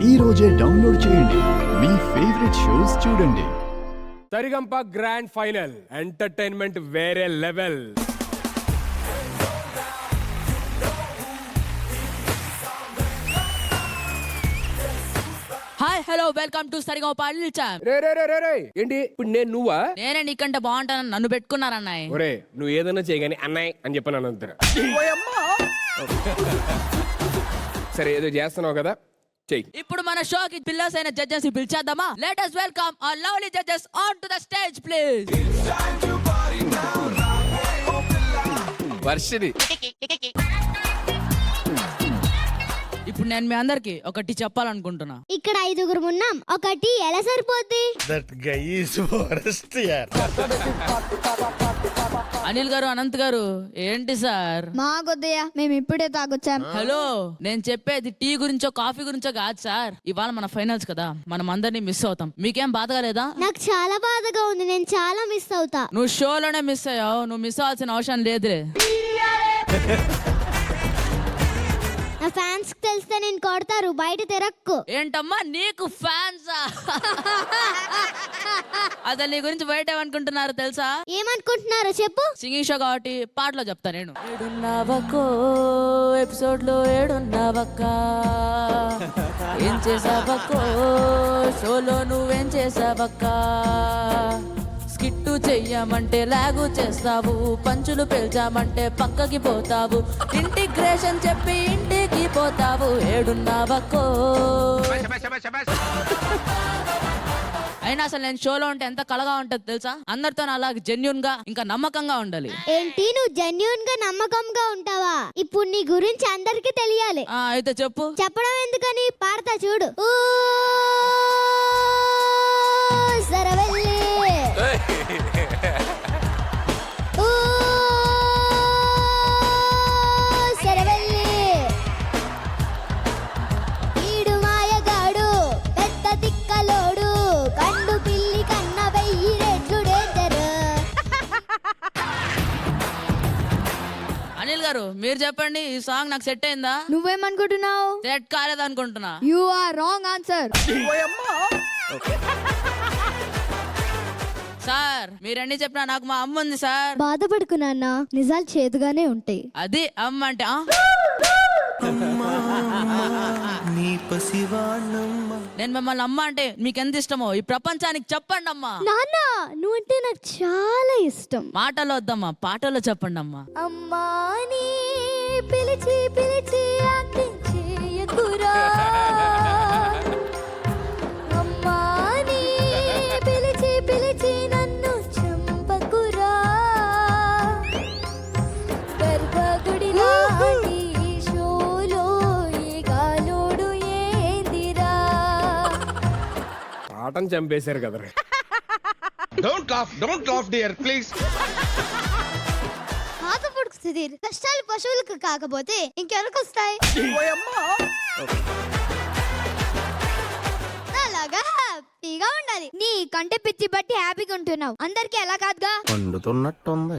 ఈ రోజే డౌన్లోడ్ చేయండి, మీ ఫేవరెట్ షోస్ చూడండి. సరిగంప గ్రాండ్ ఫైనల్ ఎంటర్టైన్మెంట్ వేరే level. Hi hello welcome to సరిగా పాడలు ఛాంప్. రే ఏంటి ఇప్పుడు నేను నువ్వా? నేనే నీకంటే బాగుంటానని నన్ను పెట్టుకున్నారన్నాయ్. ఒరే నువ్వు ఏదైనా చేయగాని అన్నాయ్ అని చెప్పాను అంతరా. సరే ఏదో చేస్తున్నావు కదా, చెయ్యి. ఇప్పుడు మన షోకి పిల్లర్స్ అయిన జడ్జెస్ ని పిలిచేద్దామా? Let us welcome our lovely judges on to the stage please. వర్షిది. ఇప్పుడు నేను మీ అందరికి ఒకటి చెప్పాలనుకుంటున్నా. ఇక్కడ 5గురు ఉన్నాం, ఒకటి ఎలా సరిపోద్ది? దట్ గై ఇస్ వరస్ట్ యార్. అనిల్ గారు, అనంత్ గారు ఏంటి సార్? మా గొద్దయ్య మేము ఇప్పుడే తాగొచ్చాం. హలో, నేను చెప్పేది టీ గురించో కాఫీ గురించో కాదు సార్. ఇవాళ మన ఫైనల్స్ కదా, మనం అందరినీ మిస్ అవుతాం. మీకేం బాధగా లేదా? నాకు చాలా బాధగా ఉంది, నేను చాలా మిస్ అవుతా. నువ్వు షోలోనే మిస్ అయ్యావు, నువ్వు మిస్ అవ్వాల్సిన అవసరం లేదులే. నా ఫ్యాన్స్ తెలిస్తే నేను కొడతారు, బయట తిరక్కు. ఏంటమ్మా నీకు ఫ్యాన్సా? అసలు నీ గురించి బయట ఏమనుకుంటున్నారు తెలుసా? ఏమనుకుంటున్నారో చెప్పు. సింగింగ్ షో కాబట్టి పాటలో చెప్తా నేను. ఏడున్నావక్కో ఎపిసోడ్ లో ఏడున్నావక్క, ఏం చేసావక్కో షోలో నువ్వేం చేసావక్క, స్కిట్టు చెయ్యమంటే లాగు చేస్తావు, పంచులు పేల్చామంటే పక్కకి పోతావు, ఇంటిగ్రేషన్ చెప్పి ఇంటికి పోతావు, ఏడున్నావక్కో. అయినా అసలు నేను షోలో ఉంటే ఎంత కలగా ఉంటది తెలుసా? అందరితో అలాగే జెన్యూన్ గా ఇంకా నమ్మకంగా ఉండాలి. ఏంటి నువ్వు జెన్యూన్ గా నమ్మకంగా ఉంటావా? ఇప్పుడు నీ గురించి అందరికి తెలియాలి. అయితే చెప్పు. చెప్పడం ఎందుకని, పాడతా చూడు. ఊ సరవెల్లి ఊ సరవెల్లి ఈడు మాయగాడు పెద్ద తిక్కలోడు, కండు పిల్లి కన్న 1000 రెట్లు డేంజర్. అనిల్ గారు మీరు చెప్పండి, ఈ సాంగ్ నాకు సెట్ అయిందా? నువ్వేమనుకుంటున్నావు? సెట్ కాలేదనుకుంటున్నా. You are wrong answer. Sir మీరన్నీ చెప్పినా నాకు మా అమ్మ ఉంది సార్. బాధపడుకున్నా, నిజాలు చేదుగానే ఉంటాయి. అది అమ్మ అంటే నేను మిమ్మల్ని అమ్మ అంటే మీకు ఎంత ఇష్టమో ఈ ప్రపంచానికి చెప్పండి అమ్మా. నాన్న నువ్వంటే నాకు చాలా ఇష్టం. మాటలో వద్దమ్మా, పాటలో చెప్పండి అమ్మా. అమ్మా నీ పిలిచి పిలిచి యాక్టింగ్ చేయకురా, అమ్మా నీ పిలిచి పిలిచి నన్ను చంపకురా, గర్భగుడి లాంటి షోలో ఈ గాలోడు ఏందిరా. పాటను చంపేశారు కదా. Don't laugh dear please. ఆతపుడుకు సుధీర్, కష్టాలు పశువులకు కాకపోతే ఇంకెవరికి వస్తాయి? అలాగా హ్యాపీగా ఉండాలి. నీ కంటే పిచ్చి బట్టి హ్యాపీగా ఉంటున్నావు, అందరికి ఎలా కాదుగా. వండుతున్నట్టుంది.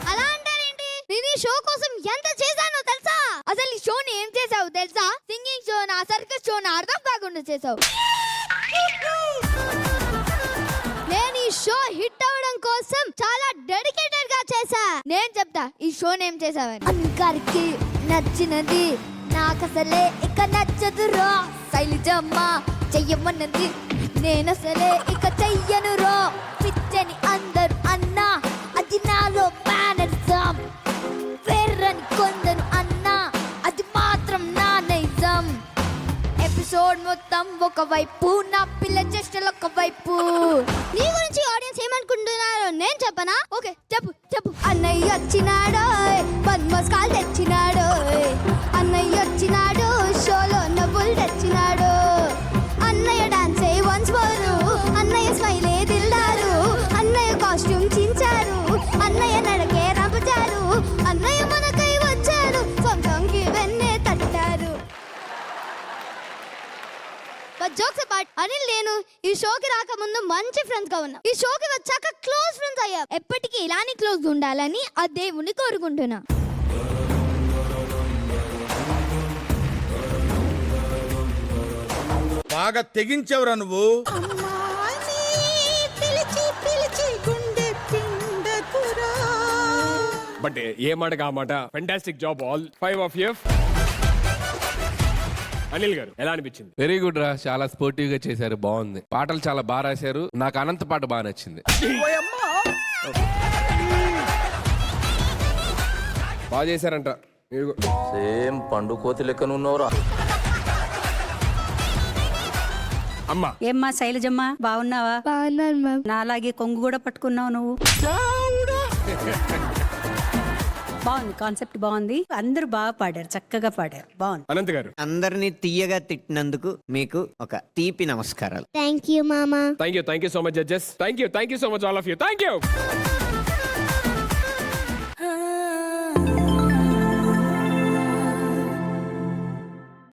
అలా అంటారేంటి? నేను ఈ షో కోసం ఎంత చేశానో తెలుసా? అసలు ఈ షోని ఏం చేసావు తెలుసా? సింగింగ్ షో నా సర్కస్ షో నా అర్థం కాకుండా చేసావు. నేను ఈ షో హిట్ అవ్వడం కోసం చాలా డెడికేటెడ్ గా చేశా. నేను చెప్తా ఈ షోని ఏం చేసావని. అందరికి నచ్చినది నాకసలే ఇక నచ్చదురో, శైలజమ్మ చెయ్యమన్నది నేనసలే ఇక చెయ్యను రో, పిచ్చని అందరు అన్నా అది నాలో మేనరిజం, ఫెర్రని కొందరు అన్నా అది మాత్రం నా నైజం. ఎపిసోడ్ మొత్తం ఒకవైపు, నా పిల్ల చేష్టలు ఒకవైపు. నీ గురించి ఆడియన్స్ ఏమనుకుంటున్నారో నేను చెప్పనా? ఓకే చెప్పు చెప్పు. అన్నయ్య వచ్చినాడో, పద్మస్ కాల్ తెచ్చినాడో, అన్నయ్య వచ్చినాడు షోలో నవ్వులు తెచ్చినాడు, అన్నయ్య డాన్స్ వన్స్ మోరు, అన్నయ్య స్మైలే దిల్దారు, అన్నయ్య కాస్ట్యూమ్ చించారు, అన్నయ్య నడకే రంపచారు, అన్నయ్య మనకై వచ్చారు, సొంతంకి వెన్నే తట్టారు. జోక్స్ అపార్ట్, అనిల్ నేను ఈ షోకి రాకముందు మంచి ఫ్రెండ్స్ గా ఉన్నా. ఈ షోకి వచ్చాక క్లోజ్ ఫ్రెండ్స్ అయ్యా. ఎప్పటికీ ఇలానే క్లోజ్ ఉండాలని ఆ దేవుని కోరుకుంటున్నా. బాగా తెగించావురా నువ్వు. బట్ ఏ మాటగా ఆ మాట. Fantastic job all 5 of you. Anil గారు ఎలా అనిపించింది? వెరీ గుడ్ రా, చాలా స్పోర్టివ్ గా చేశారు, బాగుంది. పాటలు చాలా బాగా రాశారు. నాకు అనంత పాట బాగా నచ్చింది. బాగా చేశారంట. సేమ్ పండు కోతి లెక్కన ఉన్నవరా. అమ్మా ఏమ్మా శైలజమ్మ, బాగున్నావా? బాగున్నాను మ్యామ్. నాలాగే కొంగు కూడా పట్టుకున్నావు నువ్వు. బాగుంది, కాన్సెప్ట్ బాగుంది. అందరూ బాగా పాడారు, చక్కగా పాడారు, బాగుంది. అనంత్ గారు అందరినీ తీయగా తిట్టినందుకు మీకు ఒక తీపి నమస్కారాలు. థ్యాంక్ యూ మామా. Thank you so much judges. Thank you so much all of you. Thank you.